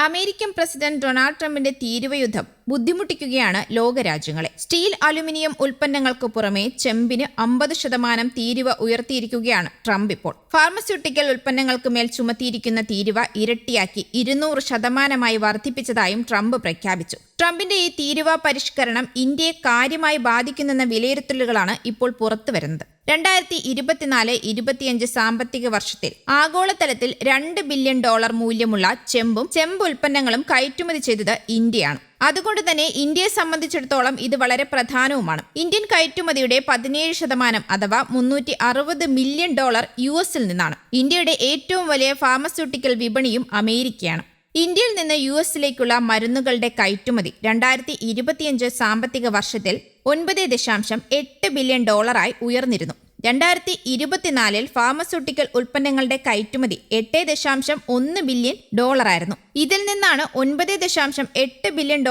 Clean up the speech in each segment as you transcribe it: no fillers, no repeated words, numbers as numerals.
American president Donald ട്രംപിന്റെ തീരുവയുദ്ധം ബുദ്ധിമുട്ടിക്കുകയാണ് ലോകരാജ്യങ്ങളെ. Steel, aluminium ഉൽപ്പന്നങ്ങൾക്ക് പുറമെ ചെമ്പിന് 50% തീരുവ ഉയർത്തിയിരിക്കുകയാണ് ട്രംപ് ഇപ്പോൾ. ഫാർമസ്യൂട്ടിക്കൽ ഉൽപ്പന്നങ്ങൾക്ക് മേൽ ചുമത്തിയിരിക്കുന്ന തീരുവ ഇരട്ടിയാക്കി 200% വർദ്ധിപ്പിച്ചതായും ട്രംപ് പ്രഖ്യാപിച്ചു. ട്രംപിന്റെ ഈ തീരുവ പരിഷ്കരണം ഇന്ത്യയെ കാര്യമായി ബാധിക്കുന്നെന്ന വിലയിരുത്തലുകളാണ് ഇപ്പോൾ പുറത്തുവരുന്നത്. 2024-25 സാമ്പത്തിക വർഷത്തിൽ ആഗോളതലത്തിൽ $2 ബില്യൺ മൂല്യമുള്ള ചെമ്പ് ഉൽപ്പന്നങ്ങളും കയറ്റുമതി ചെയ്തത് ഇന്ത്യയാണ്. അതുകൊണ്ട് തന്നെ ഇന്ത്യയെ സംബന്ധിച്ചിടത്തോളം ഇത് വളരെ പ്രധാനവുമാണ്. ഇന്ത്യൻ കയറ്റുമതിയുടെ 17% അഥവാ $360 മില്യൺ US-ൽ നിന്നാണ്. ഇന്ത്യയുടെ ഏറ്റവും വലിയ ഫാർമസ്യൂട്ടിക്കൽ വിപണിയും അമേരിക്കയാണ്. ഇന്ത്യയിൽ നിന്ന് US-ലേക്കുള്ള മരുന്നുകളുടെ കയറ്റുമതി 2025 സാമ്പത്തിക വർഷത്തിൽ $9.8 ബില്യൺ ഉയർന്നിരുന്നു. 2024-ൽ ഫാർമസ്യൂട്ടിക്കൽ ഉൽപ്പന്നങ്ങളുടെ കയറ്റുമതി $8.1 ബില്യൺ ആയിരുന്നു. ഇതിൽ നിന്നാണ് $9.8 ബില്യൺ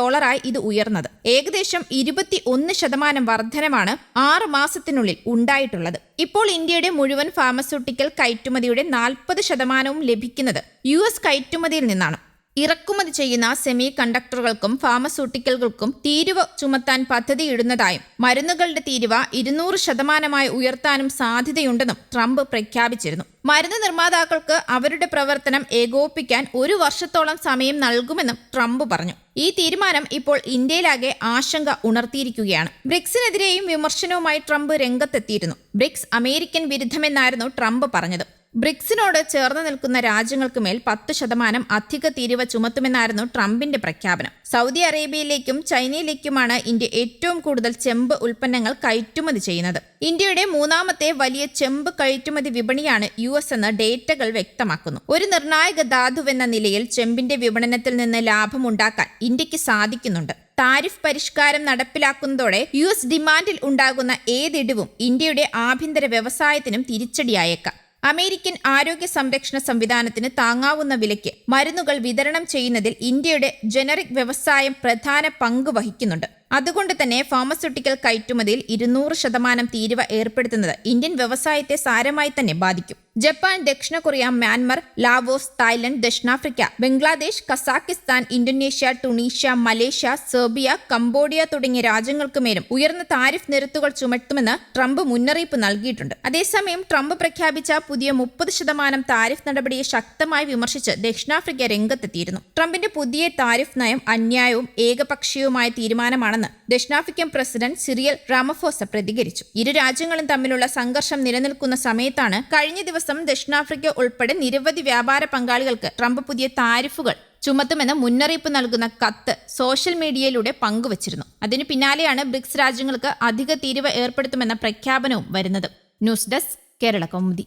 ഇത് ഉയർന്നത്. ഏകദേശം 21% വർധനമാണ് 6 മാസത്തിനുള്ളിൽ ഉണ്ടായിട്ടുള്ളത്. ഇപ്പോൾ ഇന്ത്യയുടെ മുഴുവൻ ഫാർമസ്യൂട്ടിക്കൽ കയറ്റുമതിയുടെ 40% ലഭിക്കുന്നത് US കയറ്റുമതിയിൽ നിന്നാണ്. ഇറക്കുമതി ചെയ്യുന്ന സെമി കണ്ടക്ടറുകൾക്കും ഫാർമസ്യൂട്ടിക്കലുകൾക്കും തീരുവ ചുമത്താൻ പദ്ധതിയിടുന്നതായും മരുന്നുകളുടെ തീരുവ 200% ഉയർത്താനും സാധ്യതയുണ്ടെന്നും ട്രംപ് പ്രഖ്യാപിച്ചിരുന്നു. മരുന്ന് നിർമ്മാതാക്കൾക്ക് അവരുടെ പ്രവർത്തനം ഏകോപിപ്പിക്കാൻ 1 വർഷത്തോളം സമയം നൽകുമെന്നും ട്രംപ് പറഞ്ഞു. ഈ തീരുമാനം ഇപ്പോൾ ഇന്ത്യയിലാകെ ആശങ്ക ഉണർത്തിയിരിക്കുകയാണ്. ബ്രിക്സിനെതിരെയും വിമർശനവുമായി ട്രംപ് രംഗത്തെത്തിയിരുന്നു. ബ്രിക്സ് അമേരിക്കൻ വിരുദ്ധമെന്നായിരുന്നു ട്രംപ് പറഞ്ഞത്. ബ്രിക്സിനോട് ചേർന്ന് നിൽക്കുന്ന രാജ്യങ്ങൾക്ക് മേൽ 10% അധിക തീരുവ ചുമത്തുമെന്നായിരുന്നു ട്രംപിന്റെ പ്രഖ്യാപനം. സൗദി അറേബ്യയിലേക്കും ചൈനയിലേക്കുമാണ് ഇന്ത്യ ഏറ്റവും കൂടുതൽ ചെമ്പ് ഉൽപ്പന്നങ്ങൾ കയറ്റുമതി ചെയ്യുന്നത്. ഇന്ത്യയുടെ 3ാമത്തെ വലിയ ചെമ്പ് കയറ്റുമതി വിപണിയാണ് US എന്ന് ഡേറ്റകൾ വ്യക്തമാക്കുന്നു. ഒരു നിർണായക ധാതുവെന്ന നിലയിൽ ചെമ്പിന്റെ വിപണനത്തിൽ നിന്ന് ലാഭമുണ്ടാക്കാൻ ഇന്ത്യക്ക് സാധിക്കുന്നുണ്ട്. താരിഫ് പരിഷ്കാരം നടപ്പിലാക്കുന്നതോടെ US ഡിമാൻഡിൽ ഉണ്ടാകുന്ന ഏതിടിവും ഇന്ത്യയുടെ ആഭ്യന്തര വ്യവസായത്തിനും തിരിച്ചടിയായേക്കാം. അമേരിക്കൻ ആരോഗ്യ സംരക്ഷണ സംവിധാനത്തിന് താങ്ങാവുന്ന വിലയ്ക്ക് മരുന്നുകൾ വിതരണം ചെയ്യുന്നതിൽ ഇന്ത്യയുടെ ജനറിക് വ്യവസായം പ്രധാന പങ്ക് വഹിക്കുന്നുണ്ട്. അതുകൊണ്ട് തന്നെ ഫാർമസ്യൂട്ടിക്കൽ കയറ്റുമതിയിൽ 200% തീരുവ ഏർപ്പെടുത്തുന്നത് ഇന്ത്യൻ വ്യവസായത്തെ സാരമായി തന്നെ ബാധിക്കും. ജപ്പാൻ, ദക്ഷിണ കൊറിയ, മ്യാൻമർ, ലാവോസ്, തായ്ലൻഡ്, ദക്ഷിണാഫ്രിക്ക, Bangladesh, Kazakhstan, Indonesia, Tunisia, Malaysia, Serbia, Cambodia തുടങ്ങിയ രാജ്യങ്ങൾക്ക് മേലും ഉയർന്ന താരിഫ് നിരക്കുകൾ ചുമത്തുമെന്ന് ട്രംപ് മുന്നറിയിപ്പ് നൽകിയിട്ടുണ്ട്. അതേസമയം ട്രംപ് പ്രഖ്യാപിച്ച പുതിയ 30% താരിഫ് നടപടിയെ ശക്തമായി വിമർശിച്ച് ദക്ഷിണാഫ്രിക്ക രംഗത്തെത്തിയിരുന്നു. ട്രംപിന്റെ പുതിയ താരിഫ് നയം അന്യായവും ഏകപക്ഷീയവുമായ തീരുമാനമാണ് ദക്ഷിണാഫ്രിക്കൻ പ്രസിഡന്റ് സിറിയൽ റാമഫോസ പ്രതികരിച്ചു. ഇരു രാജ്യങ്ങളും തമ്മിലുള്ള സംഘർഷം നിലനിൽക്കുന്ന സമയത്താണ് കഴിഞ്ഞ ദിവസം ദക്ഷിണാഫ്രിക്ക ഉൾപ്പെടെ നിരവധി വ്യാപാര പങ്കാളികൾക്ക് ട്രംപ് പുതിയ താരിഫുകൾ ചുമത്തുമെന്ന് മുന്നറിയിപ്പ് നൽകുന്ന കത്ത് സോഷ്യൽ മീഡിയയിലൂടെ പങ്കുവച്ചിരുന്നു. അതിനു പിന്നാലെയാണ് ബ്രിക്സ് രാജ്യങ്ങൾക്ക് അധിക തീരുവ ഏർപ്പെടുത്തുമെന്ന പ്രഖ്യാപനവും വരുന്നത്. News desk, Kerala Kaumudi.